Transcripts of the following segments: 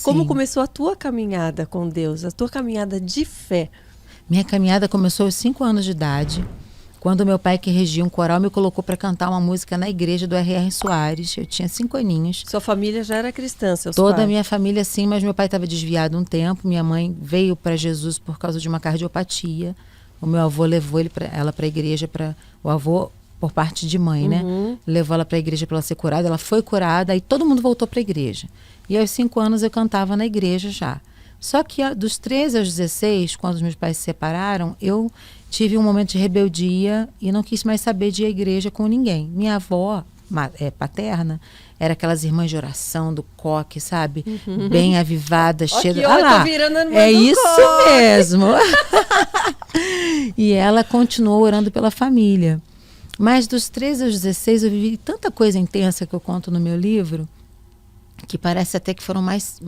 Como Sim. começou a tua caminhada com Deus, a tua caminhada de fé? Minha caminhada começou aos 5 anos de idade, quando meu pai, que regia um coral, me colocou para cantar uma música na igreja do R.R. Soares. Eu tinha 5 aninhos. Sua família já era cristã, seus Toda pais? a minha família, sim, mas meu pai estava desviado um tempo. Minha mãe veio para Jesus por causa de uma cardiopatia. O meu avô levou ela para a igreja, o avô por parte de mãe, né? Levou ela para a igreja para ela ser curada. Ela foi curada e todo mundo voltou para a igreja. E aos 5 anos eu cantava na igreja já. Só que dos 13 aos 16, quando os meus pais se separaram, eu tive um momento de rebeldia e não quis mais saber de ir à igreja com ninguém. Minha avó paterna era aquelas irmãs de oração do coque, sabe? Bem avivadas, cheias. Olha lá, tô virando a irmã é do isso coque. mesmo. E ela continuou orando pela família. Mas dos 13 aos 16 eu vivi tanta coisa intensa que eu conto no meu livro, que parece até que foram mais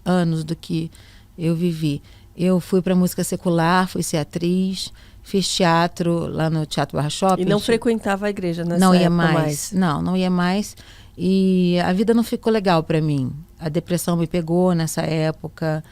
anos do que eu vivi. Eu fui para música secular, fui ser atriz, fiz teatro lá no Teatro Barra Shopping. E não frequentava a igreja nessa Não ia época mais. Não ia mais. E a vida não ficou legal para mim. A depressão me pegou nessa época,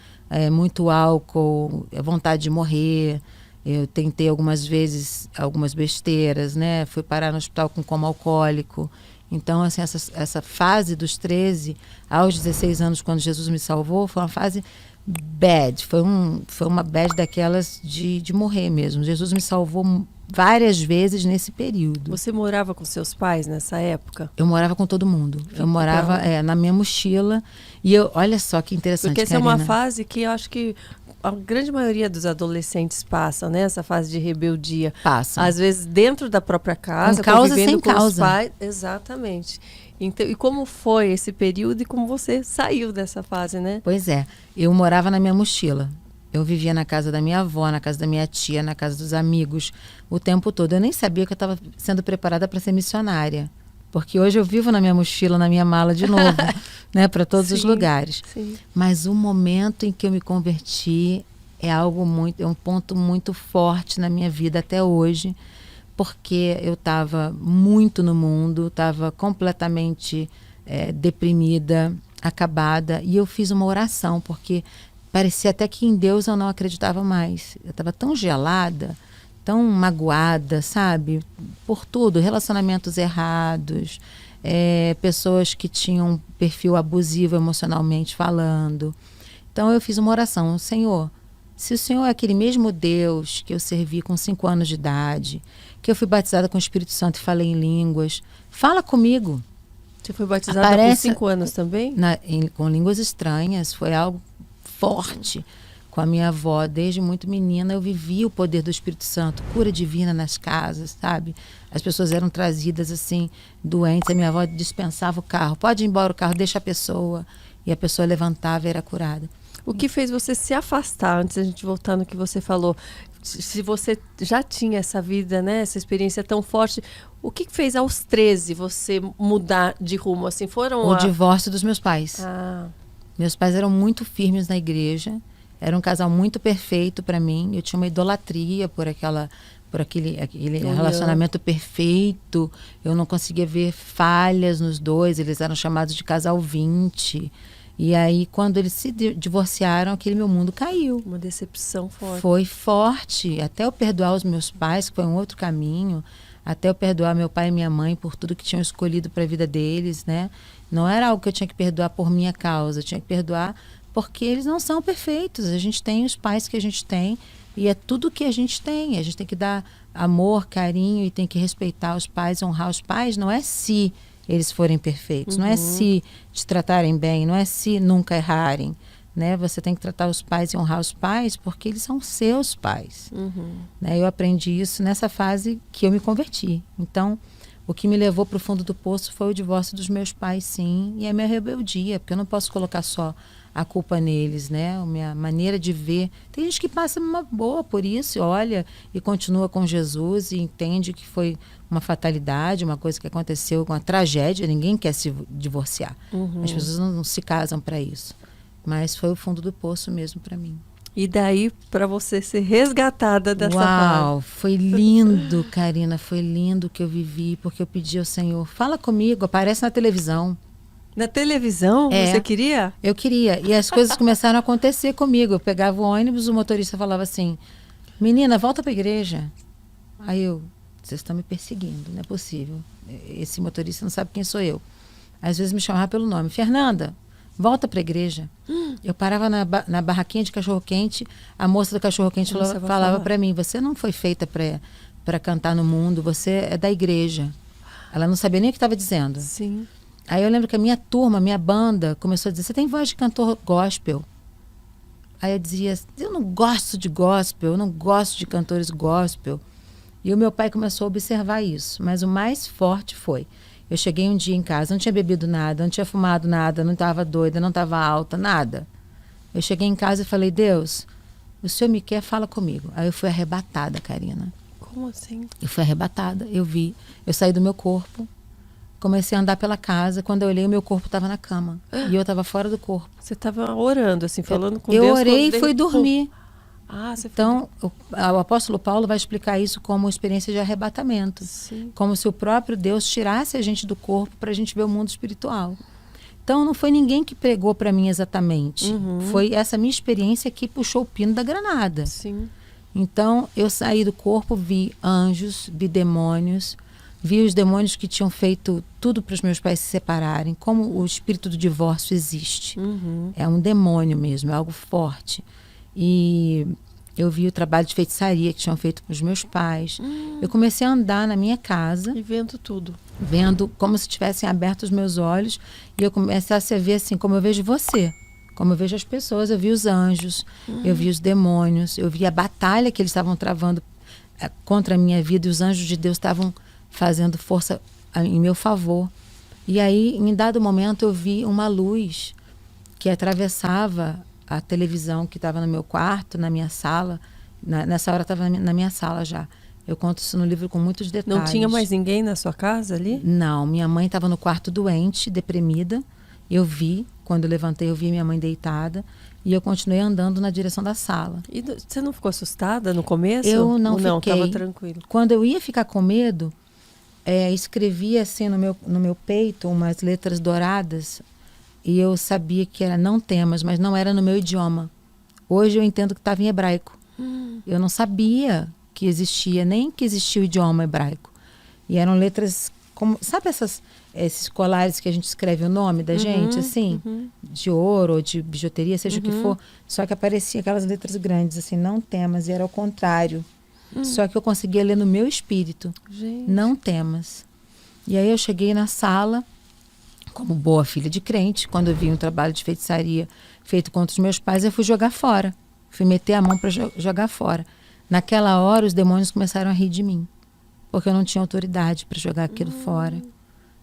muito álcool, vontade de morrer. Eu tentei algumas vezes algumas besteiras, né? Fui parar no hospital com coma alcoólico. Então, assim, essa fase dos 13 aos 16 anos, quando Jesus me salvou, foi uma fase bad. Foi uma bad daquelas de morrer mesmo. Jesus me salvou várias vezes nesse período. Você morava com seus pais nessa época? Eu morava com todo mundo. Eu morava na minha mochila. E olha só que interessante, porque essa Karina. é uma fase que eu acho que a grande maioria dos adolescentes passa, né? Essa fase de rebeldia. Passa. Às vezes dentro da própria casa, com causa, convivendo sem com causa. os pais. Exatamente. Então, e como foi esse período e como você saiu dessa fase, né? Pois é. Eu morava na minha mochila. Eu vivia na casa da minha avó, na casa da minha tia, na casa dos amigos, o tempo todo. Eu nem sabia que eu estava sendo preparada para ser missionária. Porque hoje eu vivo na minha mochila, na minha mala de novo, né, para todos os lugares. Sim. Mas o momento em que eu me converti é um ponto muito forte na minha vida até hoje, porque eu estava muito no mundo, estava completamente deprimida, acabada, e eu fiz uma oração, porque parecia até que em Deus eu não acreditava mais. Eu estava tão gelada, tão magoada, sabe? Por tudo, relacionamentos errados, pessoas que tinham um perfil abusivo emocionalmente falando. Então eu fiz uma oração: Senhor, se o Senhor é aquele mesmo Deus que eu servi com 5 anos de idade, que eu fui batizada com o Espírito Santo e falei em línguas, fala comigo. Você foi batizada com 5 anos também? Com línguas estranhas, foi algo forte. Com a minha avó, desde muito menina, eu vivia o poder do Espírito Santo, cura divina nas casas, sabe? As pessoas eram trazidas assim, doentes, a minha avó dispensava o carro, pode ir embora o carro, deixa a pessoa, e a pessoa levantava e era curada. O que fez você se afastar, antes da gente voltar no que você falou, se você já tinha essa vida, né, essa experiência tão forte, o que fez aos 13 você mudar de rumo? Assim, O divórcio dos meus pais. Meus pais eram muito firmes na igreja, era um casal muito perfeito para mim. Eu tinha uma idolatria por aquele relacionamento perfeito. Eu não conseguia ver falhas nos dois. Eles eram chamados de casal 20. E aí, quando eles se divorciaram, aquele meu mundo caiu. Uma decepção forte. Foi forte. Até eu perdoar os meus pais, que foi um outro caminho. Até eu perdoar meu pai e minha mãe por tudo que tinham escolhido para a vida deles, né? Não era algo que eu tinha que perdoar por minha causa. Eu tinha que perdoar porque eles não são perfeitos. A gente tem os pais que a gente tem e é tudo que a gente tem. A gente tem que dar amor, carinho e tem que respeitar os pais, honrar os pais. Não é se eles forem perfeitos, não é se te tratarem bem, não é se nunca errarem, né? Você tem que tratar os pais e honrar os pais porque eles são seus pais. Né? Eu aprendi isso nessa fase que eu me converti. Então, o que me levou para o fundo do poço foi o divórcio dos meus pais, sim, e a minha rebeldia, porque eu não posso colocar só a culpa neles, né? A minha maneira de ver. Tem gente que passa uma boa por isso, olha, e continua com Jesus e entende que foi uma fatalidade, uma coisa que aconteceu, uma tragédia. Ninguém quer se divorciar. As pessoas não se casam para isso. Mas foi o fundo do poço mesmo para mim. E daí, para você ser resgatada dessa Uau, foi lindo, Karina, foi lindo que eu vivi, porque eu pedi ao Senhor, fala comigo, aparece na televisão. Na televisão? Você queria? Eu queria. E as coisas começaram a acontecer comigo. Eu pegava o ônibus, o motorista falava assim, menina, volta para a igreja. Aí eu, vocês estão me perseguindo, não é possível. Esse motorista não sabe quem sou eu. Às vezes me chamava pelo nome. Fernanda, volta para a igreja. Eu parava na barraquinha de cachorro-quente, a moça do cachorro-quente falava para mim, você não foi feita para cantar no mundo, você é da igreja. Ela não sabia nem o que estava dizendo. Sim. Aí eu lembro que a minha turma, minha banda, começou a dizer, você tem voz de cantor gospel. Aí eu dizia, eu não gosto de gospel, eu não gosto de cantores gospel. E o meu pai começou a observar isso. Mas o mais forte foi, eu cheguei um dia em casa, não tinha bebido nada, não tinha fumado nada, não estava doida, não estava alta, nada. Eu cheguei em casa e falei, Deus, o Senhor me quer, fala comigo. Aí eu fui arrebatada, Karina. Como assim? Eu fui arrebatada, eu saí do meu corpo. Comecei a andar pela casa. Quando eu olhei, o meu corpo estava na cama. E eu estava fora do corpo. Você estava orando, assim, falando com Deus. Eu orei e fui dormir. Então, o apóstolo Paulo vai explicar isso como experiência de arrebatamento. Sim. Como se o próprio Deus tirasse a gente do corpo para a gente ver o mundo espiritual. Então, não foi ninguém que pregou para mim exatamente. Foi essa minha experiência que puxou o pino da granada. Sim. Então, eu saí do corpo, vi anjos, vi demônios. Vi os demônios que tinham feito tudo para os meus pais se separarem. Como o espírito do divórcio existe. É um demônio mesmo, é algo forte. E eu vi o trabalho de feitiçaria que tinham feito para os meus pais. Eu comecei a andar na minha casa. E vendo tudo. Vendo como se tivessem aberto os meus olhos. E eu comecei a ver assim, como eu vejo você. Como eu vejo as pessoas. Eu vi os anjos, eu vi os demônios. Eu vi a batalha que eles estavam travando contra a minha vida. E os anjos de Deus estavam fazendo força em meu favor. E aí, em dado momento, eu vi uma luz que atravessava a televisão que estava no meu quarto, na minha sala. Nessa hora estava na minha sala já. Eu conto isso no livro com muitos detalhes. Não tinha mais ninguém na sua casa ali? Não, minha mãe estava no quarto doente, deprimida. Eu vi, quando eu levantei, eu vi minha mãe deitada. E eu continuei andando na direção da sala. E você não ficou assustada no começo? Eu não fiquei. Não, estava tranquilo. Quando eu ia ficar com medo, escrevia assim no meu peito umas letras douradas e eu sabia que era não temas, mas não era no meu idioma. Hoje eu entendo que estava em hebraico. Eu não sabia que existia, nem que existia o idioma hebraico. E eram letras como, sabe esses colares que a gente escreve o nome da gente, assim, de ouro ou de bijuteria, seja o que for, só que aparecia aquelas letras grandes, assim, não temas, e era ao contrário. Só que eu conseguia ler no meu espírito. Gente. Não temas. E aí eu cheguei na sala, como boa filha de crente, quando eu vi um trabalho de feitiçaria feito contra os meus pais, eu fui jogar fora. Fui meter a mão para jogar fora. Naquela hora, os demônios começaram a rir de mim, porque eu não tinha autoridade para jogar aquilo fora.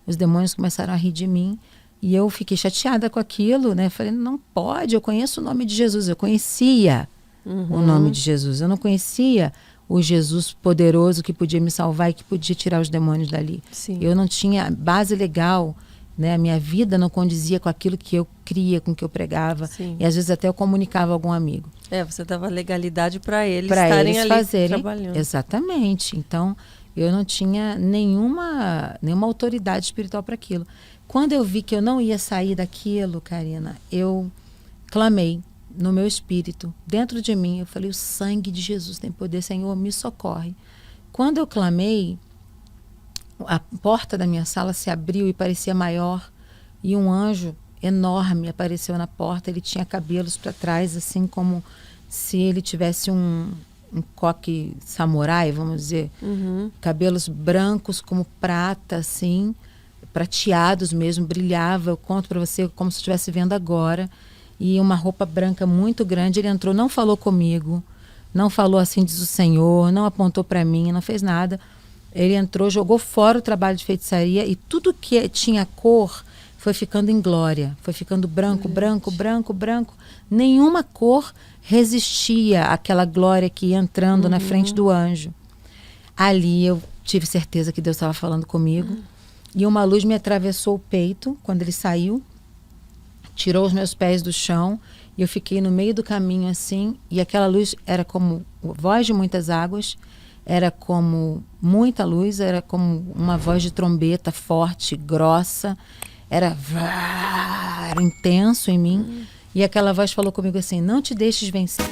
Os demônios começaram a rir de mim e eu fiquei chateada com aquilo, né? Falei, não pode, eu conheço o nome de Jesus. Eu conhecia o nome de Jesus. Eu não conhecia o Jesus poderoso que podia me salvar e que podia tirar os demônios dali. Sim. Eu não tinha base legal, né? A minha vida não condizia com aquilo que eu cria, com o que eu pregava. Sim. E às vezes até eu comunicava a algum amigo. Você dava legalidade para eles Para estarem eles ali fazerem, trabalhando. Exatamente. Então, eu não tinha nenhuma autoridade espiritual para aquilo. Quando eu vi que eu não ia sair daquilo, Karina, eu clamei no meu espírito, dentro de mim, eu falei, o sangue de Jesus tem poder, Senhor, me socorre. Quando eu clamei, a porta da minha sala se abriu e parecia maior, e um anjo enorme apareceu na porta. Ele tinha cabelos para trás, assim como se ele tivesse um coque samurai, vamos dizer, cabelos brancos como prata, assim, prateados mesmo, brilhava. Eu conto para você como se estivesse vendo agora. E uma roupa branca muito grande. Ele entrou, não falou comigo, não falou assim diz o Senhor, não apontou para mim, não fez nada. Ele entrou, jogou fora o trabalho de feitiçaria e tudo que tinha cor foi ficando em glória, foi ficando branco, branco, branco, branco. Nenhuma cor resistia àquela glória que ia entrando na frente do anjo. Ali eu tive certeza que Deus estava falando comigo. E uma luz me atravessou o peito quando ele saiu, tirou os meus pés do chão e eu fiquei no meio do caminho assim, e aquela luz era como voz de muitas águas, era como muita luz, era como uma voz de trombeta forte, grossa, era intenso em mim. E aquela voz falou comigo assim: não te deixes vencer.